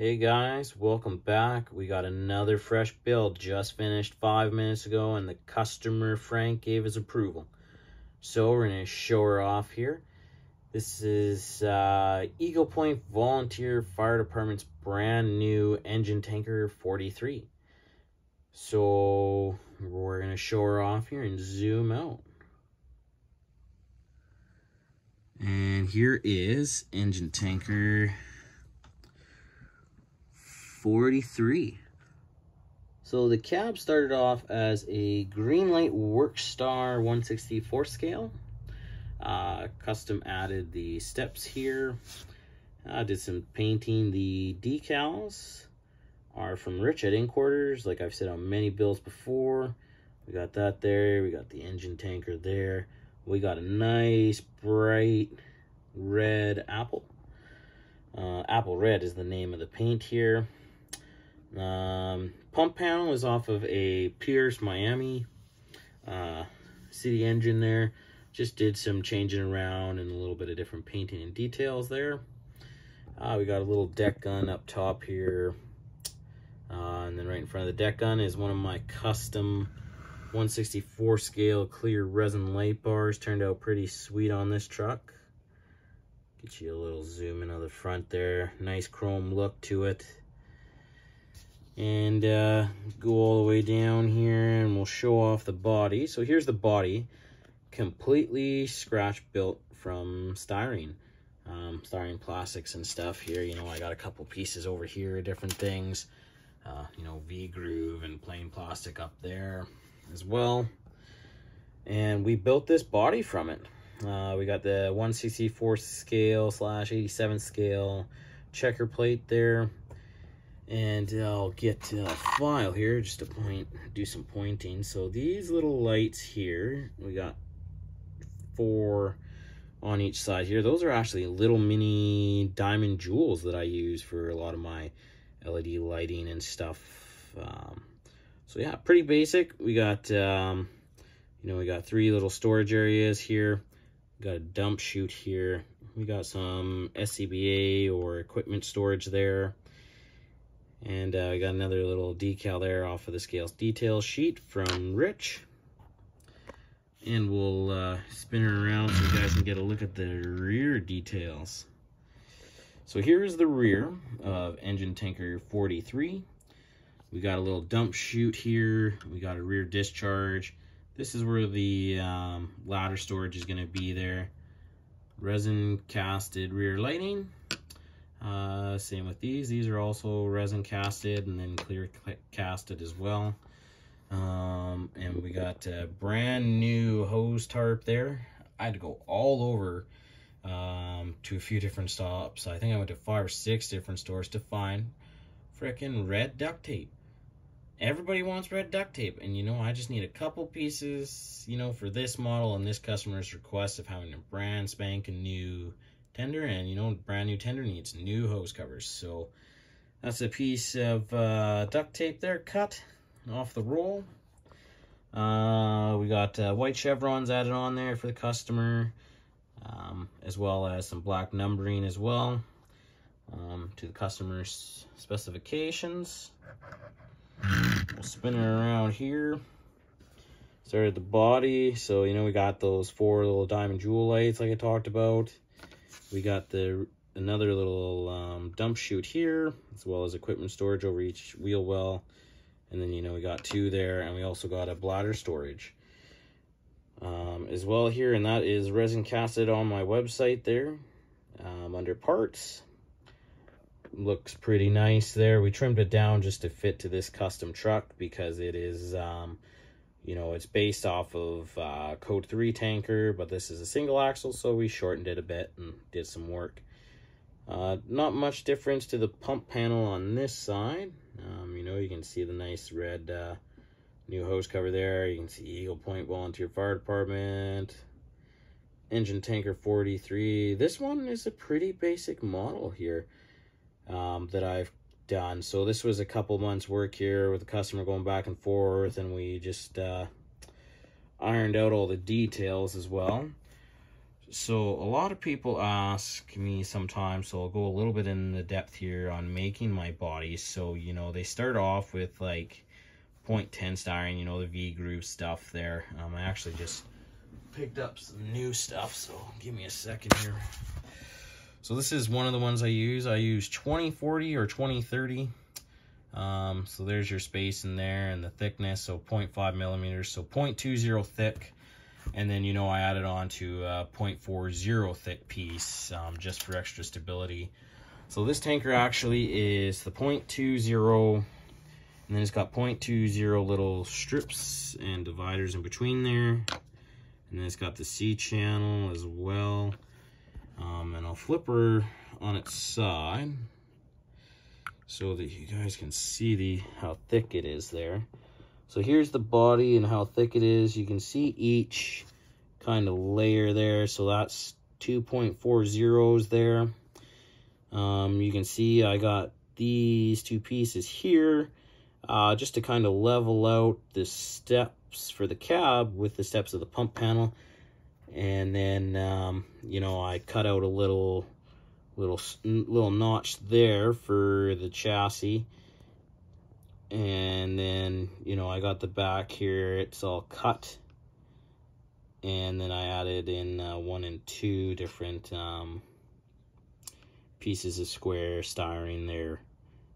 Hey guys, welcome back. We got another fresh build just finished 5 minutes ago, and the customer Frank gave his approval. So we're going to show her off here. This is Eagle Point Volunteer Fire Department's brand new engine tanker 43. So we're going to show her off here and zoom out. And here is engine tanker 43. So the cab started off as a green light Workstar 164 scale. Custom added the steps here. Did some painting. The decals are from Rich at Inquarters, like I've said on many builds before. We got that there. We got the engine tanker there. We got a nice bright red apple. Apple red is the name of the paint here. Pump panel is off of a Pierce Miami city engine there. Just did some changing around and a little bit of different painting and details there. We got a little deck gun up top here. And then right in front of the deck gun is one of my custom 164 scale clear resin light bars. Turned out pretty sweet on this truck. Get you a little zoom in on the front there. Nice chrome look to it. And go all the way down here and we'll show off the body. So here's the body, completely scratch built from styrene. Styrene plastics and stuff here. You know, I got a couple pieces over here, different things. You know, V-groove and plain plastic up there as well. And we built this body from it. We got the 164 scale / 87 scale checker plate there. And I'll get a file here just to do some pointing. So these little lights here, we got 4 on each side here. Those are actually little mini diamond jewels that I use for a lot of my LED lighting and stuff. So yeah, pretty basic. We got, you know, we got 3 little storage areas here. We got a dump chute here. We got some SCBA or equipment storage there. And we got another little decal there off of the scales detail sheet from Rich. And we'll spin her around so you guys can get a look at the rear details. So here's the rear of engine tanker 43. We got a little dump chute here. We got a rear discharge. This is where the ladder storage is going to be there. Resin casted rear lighting. Same with these are also resin casted and then clear casted as well. And we got a brand new hose tarp there. I had to go all over to a few different stops. I think I went to 5 or 6 different stores to find frickin' red duct tape. Everybody wants red duct tape, and you know, I just need a couple pieces, you know, for this model and this customer's request of having a brand spanking new tender. And you know, brand new tender needs new hose covers. So that's a piece of duct tape there cut off the roll. We got white chevrons added on there for the customer, as well as some black numbering as well, to the customer's specifications. We'll spin it around here. Started the body. So you know, we got those 4 little diamond jewel lights like I talked about. We got another little dump chute here, as well as equipment storage over each wheel well. And then, you know, we got 2 there, and we also got a bladder storage as well here. And that is resin casted on my website there under parts. Looks pretty nice there. We trimmed it down just to fit to this custom truck because it is, you know, it's based off of Code 3 tanker, but this is a single axle, so we shortened it a bit and did some work. Not much difference to the pump panel on this side. You know, you can see the nice red new hose cover there. You can see Eagle Point Volunteer Fire Department, engine tanker 43. This one is a pretty basic model here that I've done. So this was a couple months work here with the customer going back and forth, and we just ironed out all the details as well. So a lot of people ask me sometimes, so I'll go a little bit in the depth here on making my bodies. So, you know, they start off with like 0.10 styrene, you know, the V groove stuff there. I actually just picked up some new stuff, so give me a second here. So this is one of the ones I use. I use 2040 or 2030. So there's your space in there and the thickness, so 0.5 millimeters, so 0.20 thick. And then, you know, I added on to a 0.40 thick piece just for extra stability. So this tanker actually is the 0.20, and then it's got 0.20 little strips and dividers in between there. And then it's got the C channel as well. And I'll flip her on its side so that you guys can see how thick it is there. So here's the body and how thick it is. You can see each kind of layer there. So that's 2.40s there. You can see I got these two pieces here just to kind of level out the steps for the cab with the steps of the pump panel. And then, you know, I cut out a little notch there for the chassis. And then, you know, I got the back here, it's all cut. And then I added in 1 and 2 different pieces of square styrene there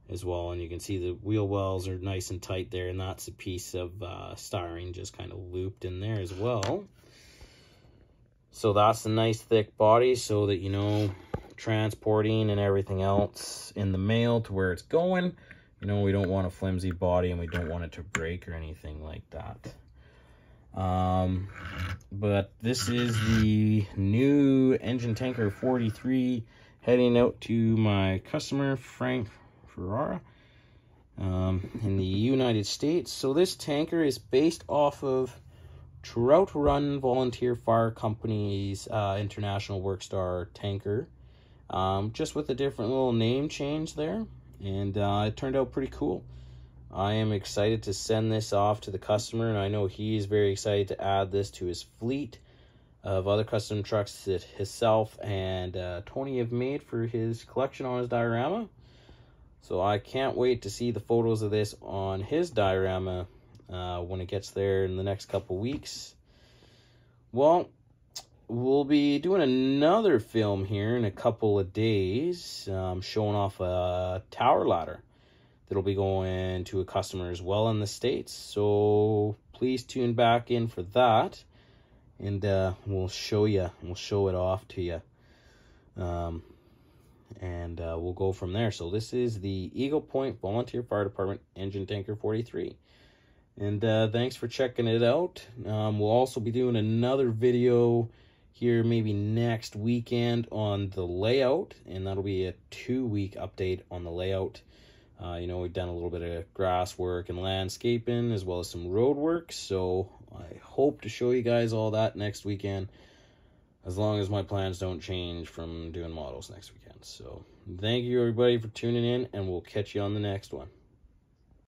as well. And you can see the wheel wells are nice and tight there, and that's a piece of styrene just kind of looped in there as well. So that's a nice thick body, so that, you know, transporting and everything else in the mail to where it's going, you know, we don't want a flimsy body and we don't want it to break or anything like that. But this is the new Engine Tanker 43 heading out to my customer, Frank Ferrara, in the United States. So this tanker is based off of Trout Run Volunteer Fire Company's International Workstar Tanker, just with a different little name change there. And it turned out pretty cool. I am excited to send this off to the customer, and I know he is very excited to add this to his fleet of other custom trucks that himself and Tony have made for his collection on his diorama. So I can't wait to see the photos of this on his diorama when it gets there in the next couple weeks. Well, we'll be doing another film here in a couple of days, showing off a tower ladder that'll be going to a customer as well in the States. So please tune back in for that, and we'll show it off to you. And we'll go from there. So this is the Eagle Point Volunteer Fire Department Engine Tanker 43. And thanks for checking it out. We'll also be doing another video here maybe next weekend on the layout, and that'll be a 2-week update on the layout. You know, we've done a little bit of grass work and landscaping as well as some road work, so I hope to show you guys all that next weekend, as long as my plans don't change from doing models next weekend. So thank you everybody for tuning in, and we'll catch you on the next one.